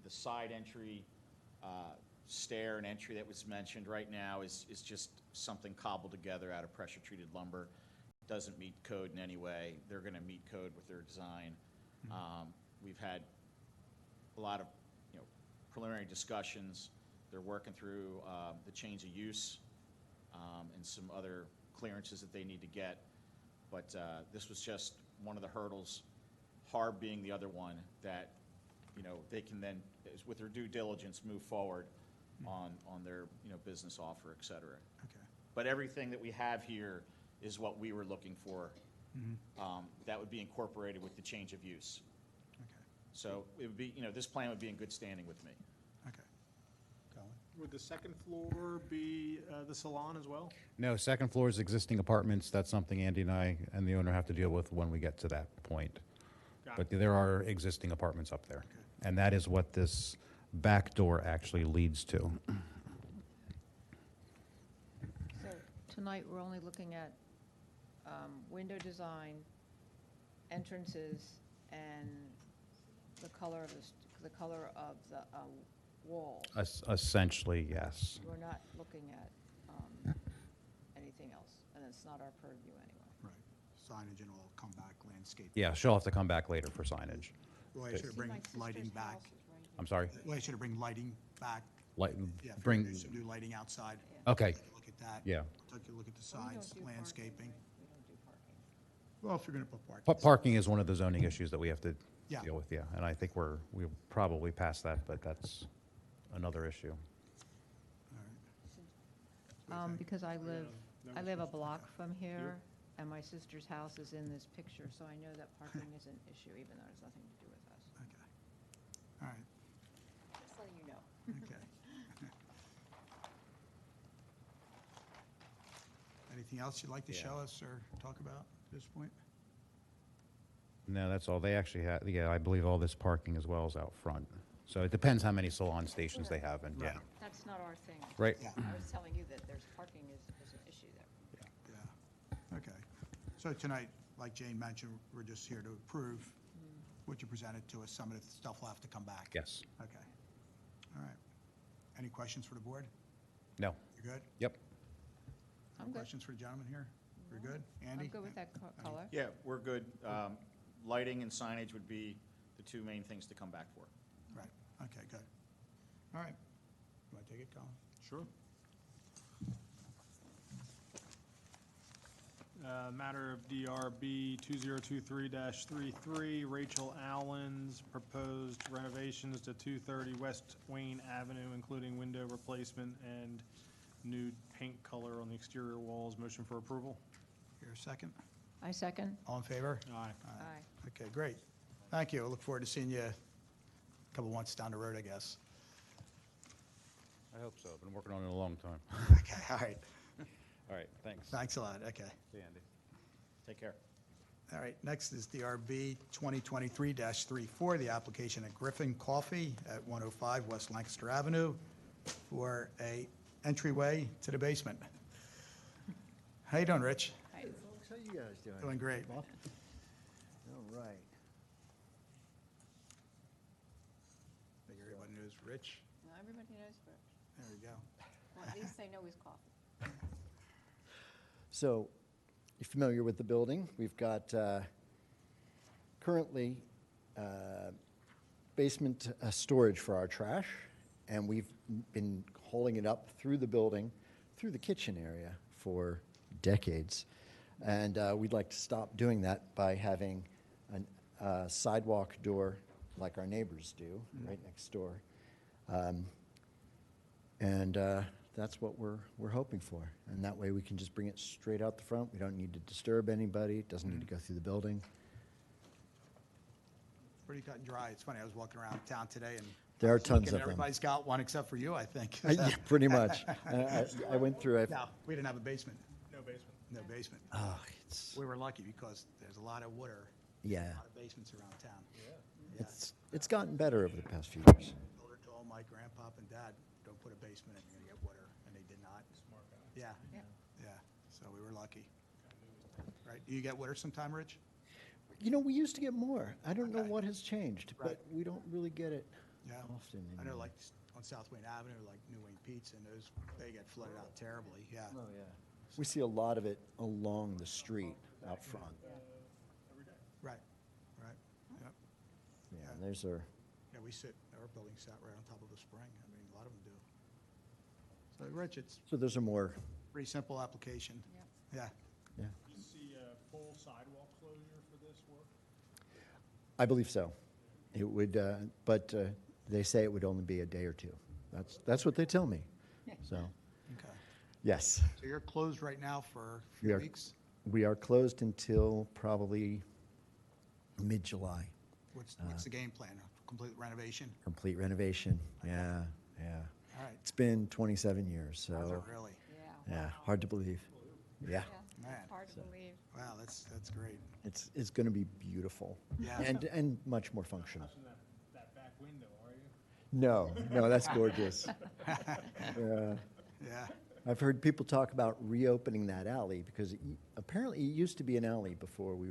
[SPEAKER 6] The side entry, stair and entry that was mentioned right now is just something cobbled together out of pressure-treated lumber. Doesn't meet code in any way. They're going to meet code with their design. We've had a lot of, preliminary discussions. They're working through the change of use and some other clearances that they need to get. But this was just one of the hurdles, Harb being the other one, that, they can then, with their due diligence, move forward on their, business offer, et cetera.
[SPEAKER 2] okay.
[SPEAKER 6] But everything that we have here is what we were looking for. That would be incorporated with the change of use.
[SPEAKER 2] Okay,
[SPEAKER 6] So it would be, this plan would be in good standing with me.
[SPEAKER 2] okay. Colin?
[SPEAKER 4] Would the second floor be the salon as well?
[SPEAKER 11] No, second floor is existing apartments. That's something Andy and I and the owner have to deal with when we get to that point.
[SPEAKER 4] Got
[SPEAKER 11] But there are existing apartments up there. And that is what this back door actually leads to.
[SPEAKER 1] So tonight, we're only looking at window design, entrances, and the color of the walls.
[SPEAKER 11] Essentially, yes.
[SPEAKER 1] We're not looking at anything else, and it's not our purview anyway.
[SPEAKER 2] Right. signage and all come back landscape.
[SPEAKER 11] Yeah, she'll have to come back later for signage.
[SPEAKER 2] Well, I should bring lighting back.
[SPEAKER 11] I'm sorry,
[SPEAKER 2] Well, I should bring lighting back.
[SPEAKER 11] light,
[SPEAKER 2] Yeah, if we
[SPEAKER 11] bring,
[SPEAKER 2] do some new lighting outside.
[SPEAKER 11] okay,
[SPEAKER 2] Take a look at that.
[SPEAKER 11] yeah.
[SPEAKER 2] Take a look at the
[SPEAKER 1] Well, we don't
[SPEAKER 2] signs,
[SPEAKER 1] do parking.
[SPEAKER 2] landscaping.
[SPEAKER 1] We don't do parking.
[SPEAKER 2] Well, if you're gonna put parking.
[SPEAKER 11] Parking is one of the zoning issues that we have to
[SPEAKER 2] Yeah.
[SPEAKER 11] deal with, yeah. And I think we'll probably pass that, but that's another issue.
[SPEAKER 1] Because I live a block from here, and my sister's house is in this picture, so I know that parking is an issue, even though it has nothing to do with us.
[SPEAKER 2] Okay. All right,
[SPEAKER 1] Just letting you know.
[SPEAKER 2] okay. Anything else you'd like to
[SPEAKER 11] Yeah.
[SPEAKER 2] show us or talk about at this point?
[SPEAKER 11] No, that's all. They actually have, yeah, I believe all this parking as well is out front. So it depends how many salon stations they have, and, yeah.
[SPEAKER 1] That's not our thing.
[SPEAKER 11] Right.
[SPEAKER 2] Yeah.
[SPEAKER 1] I was telling you that there's parking is an issue there.
[SPEAKER 2] Yeah, okay. So tonight, like Jane mentioned, we're just here to approve what you presented to us. Some of the stuff will have to come back.
[SPEAKER 11] Yes.
[SPEAKER 2] Okay. All right. Any questions for the board?
[SPEAKER 11] No.
[SPEAKER 2] You good?
[SPEAKER 11] Yep.
[SPEAKER 2] No
[SPEAKER 1] I'm good.
[SPEAKER 2] questions for the gentleman here? We're good? Andy?
[SPEAKER 1] I'm good with that color.
[SPEAKER 6] Yeah, we're good. Lighting and signage would be the two main things to come back for.
[SPEAKER 2] Right, okay, good. All right. You want to take it, Colin?
[SPEAKER 4] Sure. Matter of DRB 2023-33, Rachel Allen's proposed renovations to 230 West Wayne Avenue, including window replacement and nude paint color on the exterior walls. Motion for approval?
[SPEAKER 2] Here, a second.
[SPEAKER 1] I second.
[SPEAKER 2] All in favor?
[SPEAKER 4] Aye.
[SPEAKER 1] Aye.
[SPEAKER 2] Okay, great. Thank you. I look forward to seeing you a couple months down the road, I guess.
[SPEAKER 11] I hope so. I've been working on it a long time.
[SPEAKER 2] Okay, all right.
[SPEAKER 11] All right, thanks.
[SPEAKER 2] Thanks a lot, okay.
[SPEAKER 11] See you, Andy.
[SPEAKER 6] Take care.
[SPEAKER 2] All right, next is DRB 2023-34, the application of Griffin Coffee at 105 West Lancaster Avenue for a entryway to the basement. How you doing, Rich?
[SPEAKER 1] Hi.
[SPEAKER 12] How you guys doing?
[SPEAKER 2] Doing great.
[SPEAKER 12] All right.
[SPEAKER 2] Think everybody knows Rich?
[SPEAKER 1] Well, everybody knows Rich.
[SPEAKER 2] There we go.
[SPEAKER 1] Well, at least they know his coffee.
[SPEAKER 12] So, you're familiar with the building. We've got currently basement storage for our trash, and we've been hauling it up through the building, through the kitchen area for decades. And we'd like to stop doing that by having a sidewalk door like our neighbors do, right next door. And that's what we're hoping for. And that way we can just bring it straight out the front. We don't need to disturb anybody. It doesn't need to go through the building.
[SPEAKER 2] Pretty cut and dry. It's funny, I was walking around town today and.
[SPEAKER 12] There
[SPEAKER 2] I
[SPEAKER 12] are
[SPEAKER 2] was
[SPEAKER 12] tons
[SPEAKER 2] looking,
[SPEAKER 12] of them.
[SPEAKER 2] Everybody's got one except for you, I think.
[SPEAKER 12] Yeah, pretty much. I went through,
[SPEAKER 2] No, we didn't have a basement.
[SPEAKER 4] No basement.
[SPEAKER 2] No basement.
[SPEAKER 12] oh, it's,
[SPEAKER 2] We were lucky because there's a lot of water,
[SPEAKER 12] yeah,
[SPEAKER 2] a lot of basements around town. Yeah.
[SPEAKER 12] it's gotten better over the past few years.
[SPEAKER 2] Told her to all my grandpop and dad, don't put a basement in, you're gonna get water, and they did not.
[SPEAKER 4] Smart guy.
[SPEAKER 2] Yeah,
[SPEAKER 1] Yeah.
[SPEAKER 2] yeah, so we were lucky. Right, do you get water sometime, Rich?
[SPEAKER 12] You know, we used to get more. I don't know
[SPEAKER 2] Okay.
[SPEAKER 12] what has changed,
[SPEAKER 2] Right.
[SPEAKER 12] but we don't really get it
[SPEAKER 2] Yeah.
[SPEAKER 12] often
[SPEAKER 2] I know
[SPEAKER 12] anymore.
[SPEAKER 2] like on South Wayne Avenue, like New Wayne Pizza, and those, they get flooded out terribly, yeah.
[SPEAKER 12] Oh, yeah. We see a lot of it along the street out front.
[SPEAKER 2] Right, right, yep.
[SPEAKER 12] Yeah, and there's our,
[SPEAKER 2] Yeah, we sit, our building sat right on top of a spring, I mean, a lot of them do. So, Rich, it's
[SPEAKER 12] so those are more,
[SPEAKER 2] pretty simple application.
[SPEAKER 1] Yep.
[SPEAKER 2] Yeah,
[SPEAKER 12] yeah,
[SPEAKER 4] You see a full sidewalk closure for this work?
[SPEAKER 12] I believe so. It would, but they say it would only be a day or two. That's what they tell me. So,
[SPEAKER 2] okay.
[SPEAKER 12] yes,
[SPEAKER 2] So you're closed right now for a
[SPEAKER 12] We
[SPEAKER 2] few
[SPEAKER 12] are.
[SPEAKER 2] weeks?
[SPEAKER 12] we are closed until probably mid-July.
[SPEAKER 2] What's the game plan? A complete renovation?
[SPEAKER 12] Complete renovation. Yeah, yeah.
[SPEAKER 2] All right.
[SPEAKER 12] It's been 27 years,
[SPEAKER 2] How's it
[SPEAKER 12] so,
[SPEAKER 2] really?
[SPEAKER 1] Yeah.
[SPEAKER 12] yeah, hard to believe. Yeah,
[SPEAKER 2] Man.
[SPEAKER 1] It's hard to believe.
[SPEAKER 2] Wow, that's great.
[SPEAKER 12] it's going to be beautiful.
[SPEAKER 2] Yeah.
[SPEAKER 12] And much more functional.
[SPEAKER 4] Touching that back window, are you?
[SPEAKER 12] No, that's gorgeous. Yeah.
[SPEAKER 2] Yeah,
[SPEAKER 12] I've heard people talk about reopening that alley because apparently it used to be an alley before we,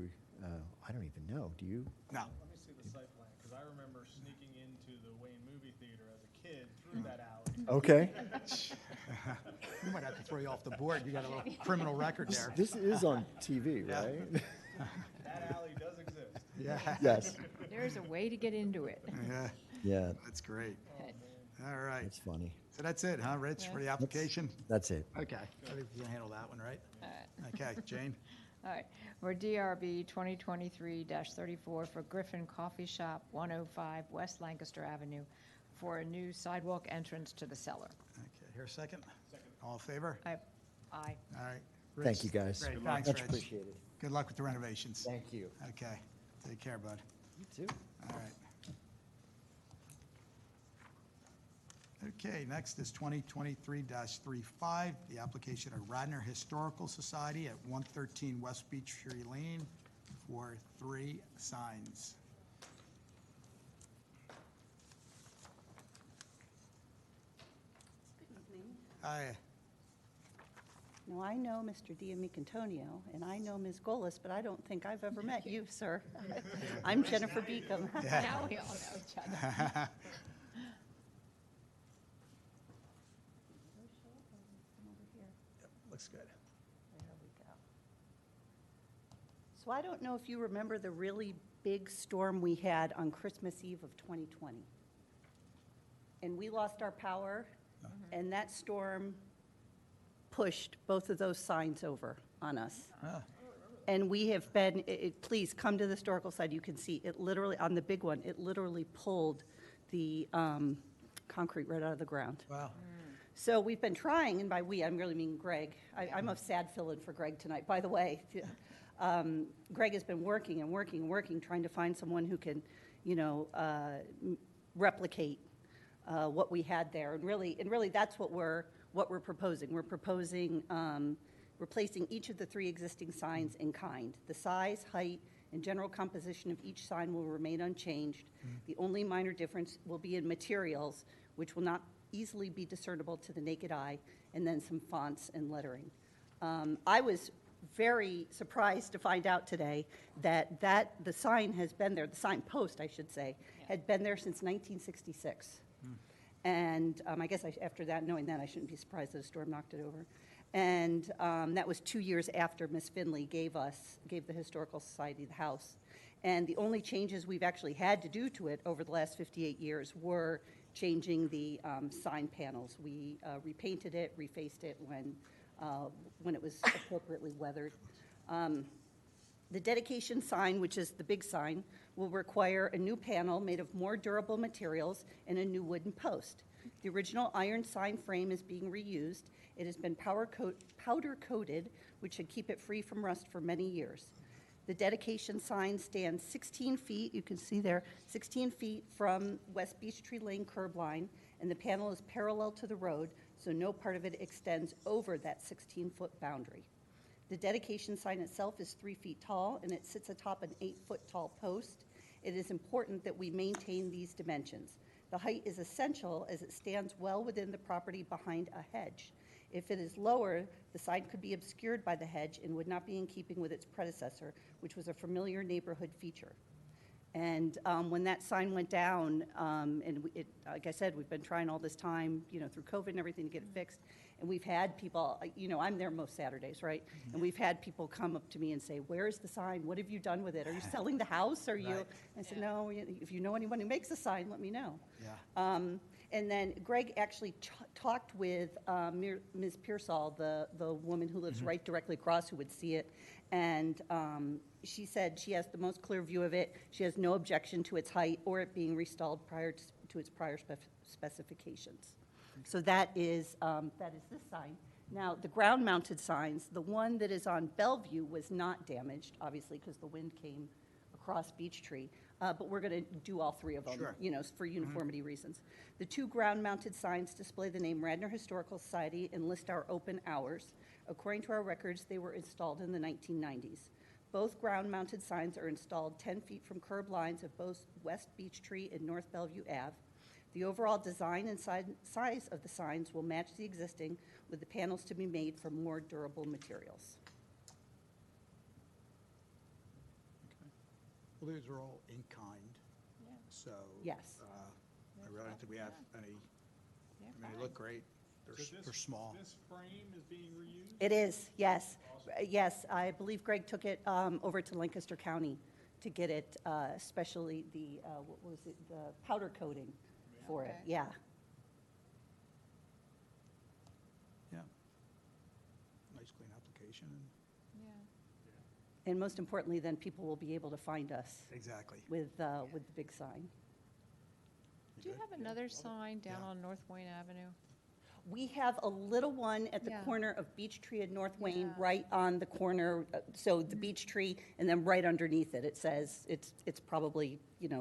[SPEAKER 12] I don't even know, do you?
[SPEAKER 2] no,
[SPEAKER 4] Let me see the site plan, because I remember sneaking into the Wayne movie theater as a kid through that alley.
[SPEAKER 12] Okay.
[SPEAKER 2] we might have to throw you off the board. You got a little criminal record there.
[SPEAKER 12] This is on TV,
[SPEAKER 2] Yeah.
[SPEAKER 12] right?
[SPEAKER 4] That alley does exist.
[SPEAKER 2] Yeah,
[SPEAKER 12] Yes,
[SPEAKER 1] There's a way to get into it.
[SPEAKER 2] yeah,
[SPEAKER 12] yeah,
[SPEAKER 2] that's great. All right,
[SPEAKER 12] that's funny.
[SPEAKER 2] so that's it, huh, Rich, for the application?
[SPEAKER 12] That's it.
[SPEAKER 2] Okay, I think you can handle that one, right? Okay, Jane?
[SPEAKER 1] All right, for DRB 2023-34 for Griffin Coffee Shop, 105 West Lancaster Avenue, for a new sidewalk entrance to the cellar.
[SPEAKER 2] Okay, here a second? Second. All in favor?
[SPEAKER 1] Aye.
[SPEAKER 2] All right.
[SPEAKER 12] Thank
[SPEAKER 2] Rich?
[SPEAKER 12] you, guys.
[SPEAKER 2] Great, thanks,
[SPEAKER 12] Much
[SPEAKER 2] Rich.
[SPEAKER 12] appreciated.
[SPEAKER 2] Good luck with the renovations.
[SPEAKER 12] Thank you.
[SPEAKER 2] Okay, take care, bud.
[SPEAKER 12] You too.
[SPEAKER 2] All right. Okay, next is 2023-35, the application of Radnor Historical Society at 113 West Beach Tree Lane for 3 signs. Hi.
[SPEAKER 13] Now, I know Mr. D'Amicantonio, and I know Ms. Golis, but I don't think I've ever met you, sir. I'm Jennifer Beacom.
[SPEAKER 1] Now we all know each other.
[SPEAKER 2] Looks good.
[SPEAKER 13] There we go. So I don't know if you remember the really big storm we had on Christmas Eve of 2020. And we lost our power, and that storm pushed both of those signs over on us. And we have been, please come to the historical side, you can see it literally, on the big one, it literally pulled the concrete right out of the ground.
[SPEAKER 2] Wow.
[SPEAKER 13] So we've been trying, and by we, I really mean Greg. I'm a sad fill-in for Greg tonight, by the way. Greg has been working and working and working, trying to find someone who can, replicate what we had there. And really, that's what we're proposing. We're proposing replacing each of the 3 existing signs in kind. The size, height, and general composition of each sign will remain unchanged. The only minor difference will be in materials, which will not easily be discernible to the naked eye, and then some fonts and lettering. I was very surprised to find out today that the sign has been there, the sign post, I should say, had been there since 1966. And I guess after that, knowing that, I shouldn't be surprised that a storm knocked it over. And that was 2 years after Miss Finley gave the Historical Society the house. And the only changes we've actually had to do to it over the last 58 years were changing the sign panels. We repainted it, refaced it when it was appropriately weathered. The dedication sign, which is the big sign, will require a new panel made of more durable materials and a new wooden post. The original iron sign frame is being reused. It has been powder coated, which should keep it free from rust for many years. The dedication sign stands 16 feet, you can see there, 16 feet from West Beach Tree Lane curb line, and the panel is parallel to the road, so no part of it extends over that 16-foot boundary. The dedication sign itself is 3 feet tall, and it sits atop an 8-foot tall post. It is important that we maintain these dimensions. The height is essential as it stands well within the property behind a hedge. If it is lower, the sign could be obscured by the hedge and would not be in keeping with its predecessor, which was a familiar neighborhood feature. And when that sign went down, like I said, we've been trying all this time, through COVID and everything to get it fixed. And we've had people, I'm there most Saturdays, right? And we've had people come up to me and say, "Where's the sign? What have you done with it? Are you selling the house? Are you?"
[SPEAKER 2] Right.
[SPEAKER 13] I said, "No, if you know anyone who makes a sign, let me know."
[SPEAKER 2] Yeah.
[SPEAKER 13] And then Greg actually talked with Ms. Pearsall, the woman who lives right directly across, who would see it. And she said she has the most clear view of it. She has no objection to its height or it being restalled prior to its prior specifications. So that is this sign. Now, the ground-mounted signs, the one that is on Bellevue was not damaged, obviously, because the wind came across Beech Tree. But we're going to do all 3 of them,
[SPEAKER 2] Sure.
[SPEAKER 13] For uniformity reasons. The 2 ground-mounted signs display the name Radnor Historical Society and list our open hours. According to our records, they were installed in the 1990s. Both ground-mounted signs are installed 10 feet from curb lines of both West Beech Tree and North Bellevue Ave. The overall design and size of the signs will match the existing, with the panels to be made from more durable materials.
[SPEAKER 2] Well, these are all in kind, so.
[SPEAKER 13] Yes.
[SPEAKER 2] I really don't think we have any,
[SPEAKER 1] Yeah,
[SPEAKER 2] they look great. They're small.
[SPEAKER 4] This frame is being reused?
[SPEAKER 13] It is, yes. Yes, I believe Greg took it over to Lancaster County to get it, especially the, what was it, the powder coating for it,
[SPEAKER 1] Okay.
[SPEAKER 13] yeah.
[SPEAKER 2] Yeah. Nice clean application.
[SPEAKER 1] Yeah.
[SPEAKER 13] And most importantly, then people will be able to find us
[SPEAKER 2] Exactly.
[SPEAKER 13] with the big sign.
[SPEAKER 1] Do you
[SPEAKER 2] good?
[SPEAKER 1] have another sign down
[SPEAKER 2] Yeah.
[SPEAKER 1] on North Wayne Avenue?
[SPEAKER 13] We have a little one at the
[SPEAKER 1] Yeah.
[SPEAKER 13] corner of Beech Tree and North Wayne,
[SPEAKER 1] Yeah.
[SPEAKER 13] right on the corner, so the Beech Tree, and then right underneath it, it says, it's probably,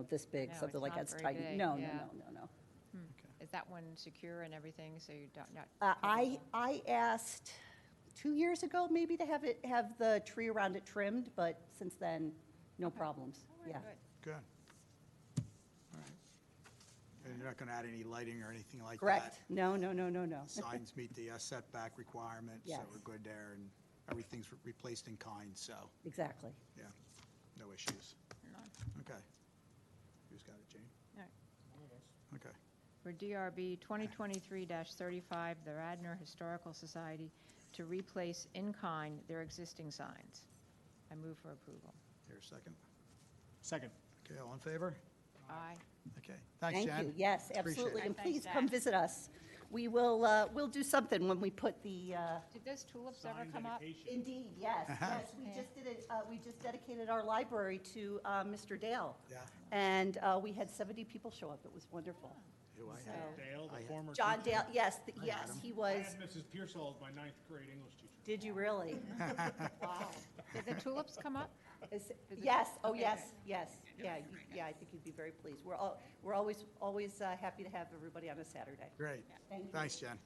[SPEAKER 13] this big,
[SPEAKER 1] No,
[SPEAKER 13] something
[SPEAKER 1] it's
[SPEAKER 13] like
[SPEAKER 1] not
[SPEAKER 13] that's
[SPEAKER 1] very
[SPEAKER 13] tiny.
[SPEAKER 1] big,
[SPEAKER 13] No,
[SPEAKER 1] yeah.
[SPEAKER 13] no.
[SPEAKER 1] Is that one secure and everything, so you don't, not?
[SPEAKER 13] I asked 2 years ago maybe to have the tree around it trimmed, but since then, no problems,
[SPEAKER 1] All right,
[SPEAKER 13] yeah.
[SPEAKER 1] good.
[SPEAKER 2] Good. All right. And you're not going to add any lighting or anything like that?
[SPEAKER 13] Correct, no.
[SPEAKER 2] Signs meet the setback requirements, so
[SPEAKER 13] Yes.
[SPEAKER 2] we're good there, and everything's replaced in kind, so,
[SPEAKER 13] Exactly.
[SPEAKER 2] yeah, no issues.
[SPEAKER 1] None.
[SPEAKER 2] Okay. Who's got it, Jane?
[SPEAKER 1] All right.
[SPEAKER 2] Okay.
[SPEAKER 1] For DRB 2023-35, the Radnor Historical Society to replace in kind their existing signs. I move for approval.
[SPEAKER 2] Here, a second.
[SPEAKER 4] Second.
[SPEAKER 2] Okay, all in favor?
[SPEAKER 1] Aye.
[SPEAKER 2] Okay. Thanks, Jen.
[SPEAKER 13] Thank you, yes,
[SPEAKER 2] Appreciate
[SPEAKER 13] absolutely,
[SPEAKER 2] it.
[SPEAKER 13] and
[SPEAKER 1] Thanks,
[SPEAKER 13] please come
[SPEAKER 1] Jack.
[SPEAKER 13] visit us. We'll do something when we put the,
[SPEAKER 1] Did those tulips ever
[SPEAKER 4] Sign
[SPEAKER 1] come up?
[SPEAKER 4] dedication.
[SPEAKER 13] indeed, yes, we
[SPEAKER 1] Yeah.
[SPEAKER 13] just did it, we just dedicated our library to Mr. Dale.
[SPEAKER 2] Yeah.
[SPEAKER 13] And we had 70 people show up, it was wonderful.
[SPEAKER 2] Who I
[SPEAKER 1] So-
[SPEAKER 2] had.
[SPEAKER 4] Dale,
[SPEAKER 2] I-
[SPEAKER 4] the former
[SPEAKER 13] John
[SPEAKER 4] teacher.
[SPEAKER 13] Dale, yes,
[SPEAKER 2] I
[SPEAKER 13] yes,
[SPEAKER 2] had him.
[SPEAKER 13] he
[SPEAKER 4] I
[SPEAKER 13] was,
[SPEAKER 4] had Mrs. Pearsall as my ninth grade English teacher.
[SPEAKER 13] did you really? Wow.
[SPEAKER 1] Did the tulips come up?
[SPEAKER 13] Yes, oh,
[SPEAKER 1] Okay,
[SPEAKER 13] yes, yes, yeah, I think you'd be very pleased. We're always happy to have everybody on a Saturday.
[SPEAKER 2] Great.
[SPEAKER 13] Thank you.
[SPEAKER 2] Thanks, Jen.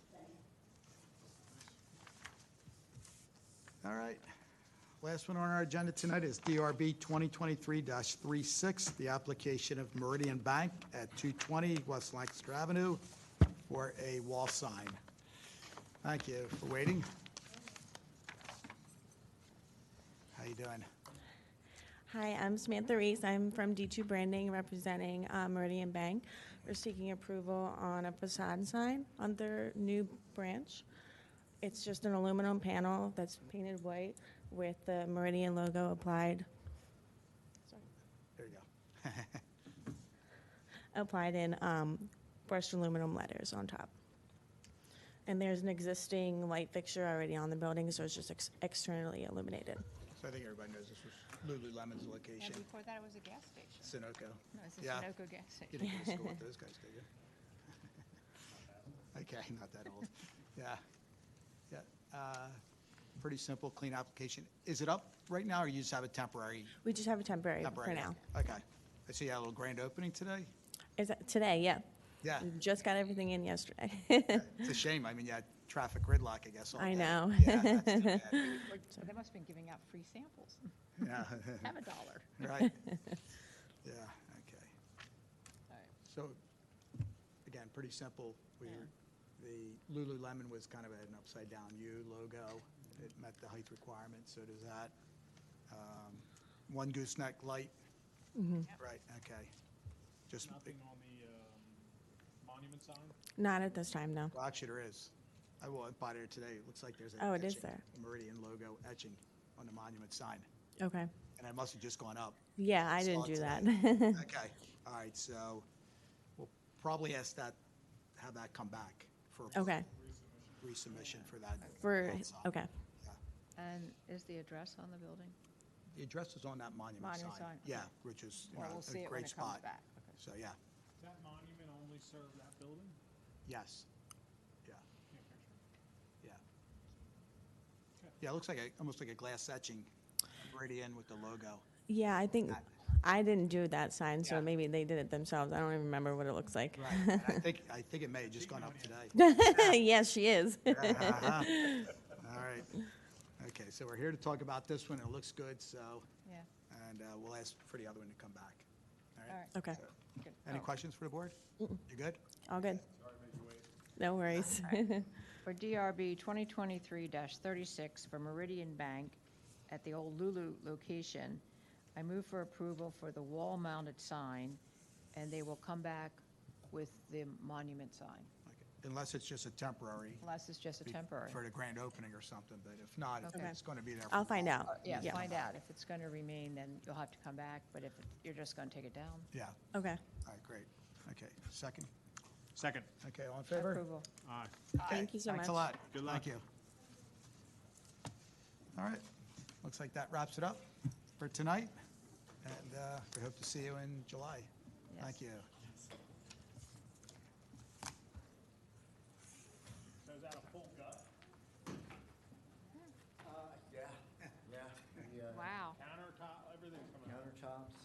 [SPEAKER 2] All right. Last one on our agenda tonight is DRB 2023-36, the application of Meridian Bank at 220 West Lancaster Avenue for a wall sign. Thank you for waiting. How you doing?
[SPEAKER 14] Hi, I'm Samantha Reese. I'm from D2 Branding, representing Meridian Bank. We're seeking approval on a facade sign on their new branch. It's just an aluminum panel that's painted white with the Meridian logo applied.
[SPEAKER 2] There you go.
[SPEAKER 14] Applied in brushed aluminum letters on top. And there's an existing light fixture already on the building, so it's just externally illuminated.
[SPEAKER 2] So I think everybody knows this was Lululemon's location,
[SPEAKER 1] And before that, it was a gas station.
[SPEAKER 2] Sunoco.
[SPEAKER 1] No, it's a
[SPEAKER 2] Yeah.
[SPEAKER 1] Sunoco gas
[SPEAKER 2] You
[SPEAKER 1] station.
[SPEAKER 2] didn't go to school with those guys, did you? Okay, not that old. Yeah. Pretty simple, clean application. Is it up right now, or you just have a temporary?
[SPEAKER 14] We just have a temporary for now.
[SPEAKER 2] Okay. I see you had a little grand opening today?
[SPEAKER 14] Is that today? Yeah.
[SPEAKER 2] Yeah.
[SPEAKER 14] We just got everything in yesterday.
[SPEAKER 2] It's a shame. I mean, you had traffic gridlock, I guess, all
[SPEAKER 14] I
[SPEAKER 2] day.
[SPEAKER 14] know.
[SPEAKER 2] Yeah, that's too bad.
[SPEAKER 1] So they must have been giving out free samples.
[SPEAKER 2] Yeah.
[SPEAKER 1] Have $1.
[SPEAKER 2] Right. Yeah, okay.
[SPEAKER 1] All right.
[SPEAKER 2] So, again, pretty simple. The Lululemon was kind of an upside-down U logo. It met the height requirement, so does that. One gooseneck light. Right, okay. Just,
[SPEAKER 4] Nothing on the monument sign?
[SPEAKER 14] Not at this time, no.
[SPEAKER 2] well, actually, there is. I walked by there today. It looks like there's a
[SPEAKER 14] Oh, it is
[SPEAKER 2] etching,
[SPEAKER 14] there.
[SPEAKER 2] Meridian logo etching on the monument sign.
[SPEAKER 14] Okay.
[SPEAKER 2] And it must have just gone up.
[SPEAKER 14] Yeah, I
[SPEAKER 2] Saw
[SPEAKER 14] didn't
[SPEAKER 2] it
[SPEAKER 14] do that.
[SPEAKER 2] today. Okay, all right, so we'll probably have that come back for
[SPEAKER 14] Okay.
[SPEAKER 2] resubmission for that.
[SPEAKER 14] For,
[SPEAKER 2] that sign.
[SPEAKER 14] okay.
[SPEAKER 1] And is the address on the building?
[SPEAKER 2] The address is on that monument
[SPEAKER 1] Monument
[SPEAKER 2] sign.
[SPEAKER 1] sign,
[SPEAKER 2] Yeah,
[SPEAKER 1] okay.
[SPEAKER 2] which is,
[SPEAKER 1] Well, we'll see
[SPEAKER 2] a
[SPEAKER 1] it when
[SPEAKER 2] great
[SPEAKER 1] it comes
[SPEAKER 2] spot.
[SPEAKER 1] back. Okay.
[SPEAKER 2] So, yeah,
[SPEAKER 4] Does that monument only serve that building?
[SPEAKER 2] yes, yeah,
[SPEAKER 4] Yeah, picture.
[SPEAKER 2] yeah. Yeah, it looks like almost like a glass etching, Meridian with the logo.
[SPEAKER 14] Yeah, I think, I didn't do that sign, so
[SPEAKER 2] Yeah.
[SPEAKER 14] maybe they did it themselves. I don't even remember what it looks like.
[SPEAKER 2] Right, and I think it may have just gone up today.
[SPEAKER 14] Yes, she is.
[SPEAKER 2] Uh-huh. All right. Okay, so we're here to talk about this one. It looks good, so,
[SPEAKER 1] Yeah,
[SPEAKER 2] and we'll ask for the other one to come back. All
[SPEAKER 1] all
[SPEAKER 2] right?
[SPEAKER 1] right.
[SPEAKER 14] Okay,
[SPEAKER 1] Good.
[SPEAKER 2] Any
[SPEAKER 1] Oh,
[SPEAKER 2] questions for the board? You good?
[SPEAKER 14] all good. No worries.
[SPEAKER 1] For DRB 2023-36 for Meridian Bank at the old Lulu location, I move for approval for the wall-mounted sign, and they will come back with the monument sign.
[SPEAKER 2] Okay. unless it's just a temporary.
[SPEAKER 1] Unless it's just a temporary.
[SPEAKER 2] For the grand opening or something, but if not, if
[SPEAKER 1] Okay.
[SPEAKER 2] it's going to be there. for
[SPEAKER 14] I'll
[SPEAKER 2] a
[SPEAKER 14] find
[SPEAKER 2] while.
[SPEAKER 14] out.
[SPEAKER 1] Yeah, find out. If it's going to remain, then you'll have to come back, but if you're just going to take it down.
[SPEAKER 2] Yeah,
[SPEAKER 14] Okay.
[SPEAKER 2] all right, great. Okay, second?
[SPEAKER 4] Second.
[SPEAKER 2] Okay, all in favor?
[SPEAKER 1] Approval.
[SPEAKER 4] Aye.
[SPEAKER 14] Thank you so
[SPEAKER 2] Thanks a
[SPEAKER 14] much.
[SPEAKER 2] lot.
[SPEAKER 4] Good luck.
[SPEAKER 2] Thank you. All right, looks like that wraps it up for tonight, and we hope to see you in July.
[SPEAKER 1] Yes.
[SPEAKER 2] Thank you.
[SPEAKER 4] So is that a full gut?
[SPEAKER 12] Yeah.
[SPEAKER 1] Wow.
[SPEAKER 4] Countertop, everything's coming out.
[SPEAKER 12] Countertops,